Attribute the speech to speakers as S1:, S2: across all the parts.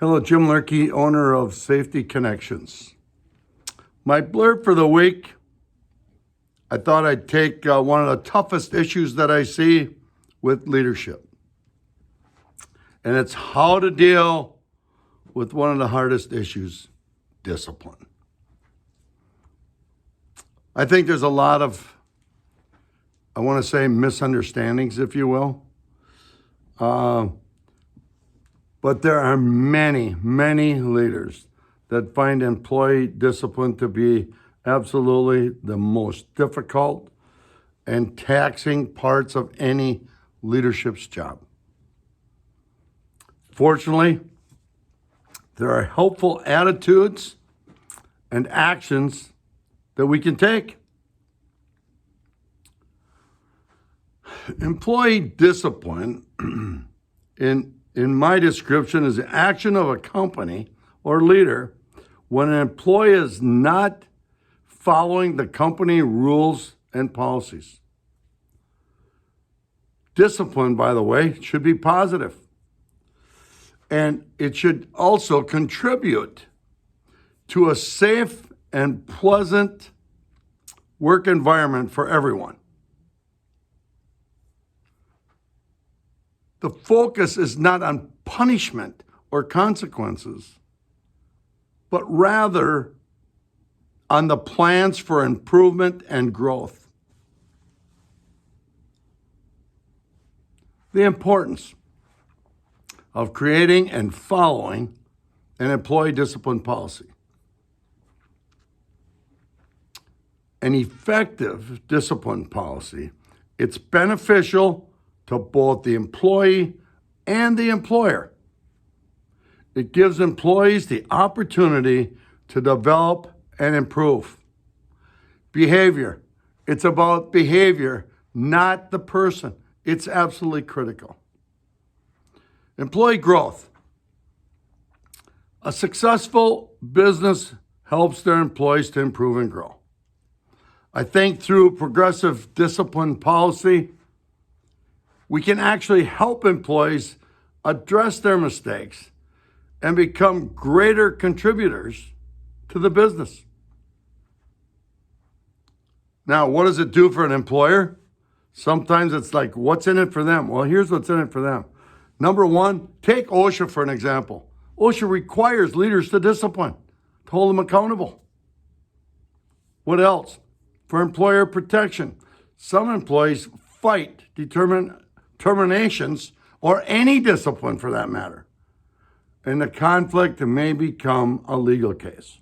S1: Hello, Jim Lurkey, owner of Safety Connections. My blurb for the week, I thought I'd take one of the toughest issues that I see with leadership. And it's how to deal with one of the hardest issues, discipline. I think there's a lot of, I want to say, misunderstandings, if you will. But there are many, many leaders that find employee discipline to be absolutely the most difficult and taxing parts of any leadership's job. Fortunately, there are helpful attitudes and actions that we can take. Employee discipline, in my description, is the action of a company or leader when an employee is not following the company rules and policies. Discipline, by the way, should be positive. And it should also contribute to a safe and pleasant work environment for everyone. The focus is not on punishment or consequences, but rather on the plans for improvement and growth. The importance of creating and following an employee discipline policy. An effective discipline policy, it's beneficial to both the employee and the employer. It gives employees the opportunity to develop and improve. Behavior, it's about behavior, not the person. It's absolutely critical. Employee growth. A successful business helps their employees to improve and grow. I think through progressive discipline policy, we can actually help employees address their mistakes and become greater contributors to the business. Now, what does it do for an employer? Sometimes it's like, what's in it for them? Well, here's what's in it for them. Number one, take OSHA for an example. OSHA requires leaders to discipline, to hold them accountable. What else? For employer protection, some employees fight terminations or any discipline for that matter. And the conflict may become a legal case.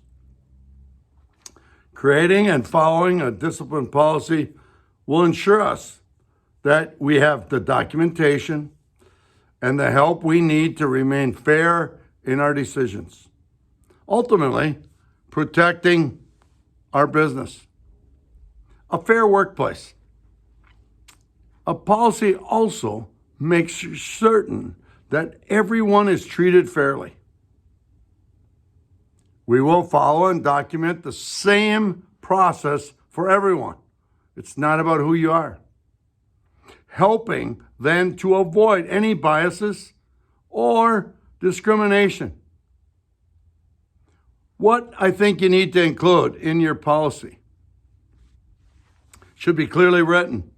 S1: Creating and following a discipline policy will ensure us that we have the documentation and the help we need to remain fair in our decisions. Ultimately, protecting our business. A fair workplace. A policy also makes certain that everyone is treated fairly. We will follow and document the same process for everyone. It's not about who you are. Helping then to avoid any biases or discrimination. What I think you need to include in your policy should be clearly written.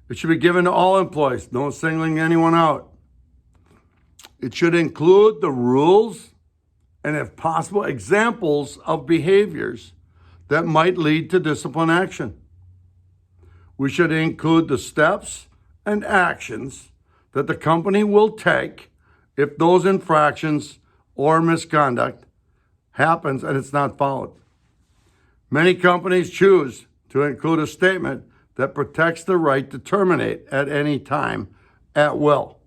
S1: It should be given to all employees, no singling anyone out. It should include the rules and, if possible, examples of behaviors that might lead to discipline action. We should include the steps and actions that the company will take if those infractions or misconduct happens and it's not followed. Many companies choose to include a statement that protects the right to terminate at any time at will.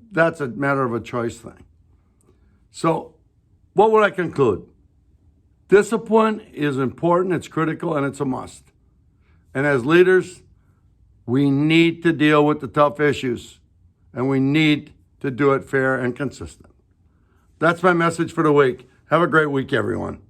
S1: That's a matter of a choice thing. So what would I conclude? Discipline is important, it's critical, and it's a must. And as leaders, we need to deal with the tough issues, and we need to do it fair and consistent. That's my message for the week. Have a great week, everyone.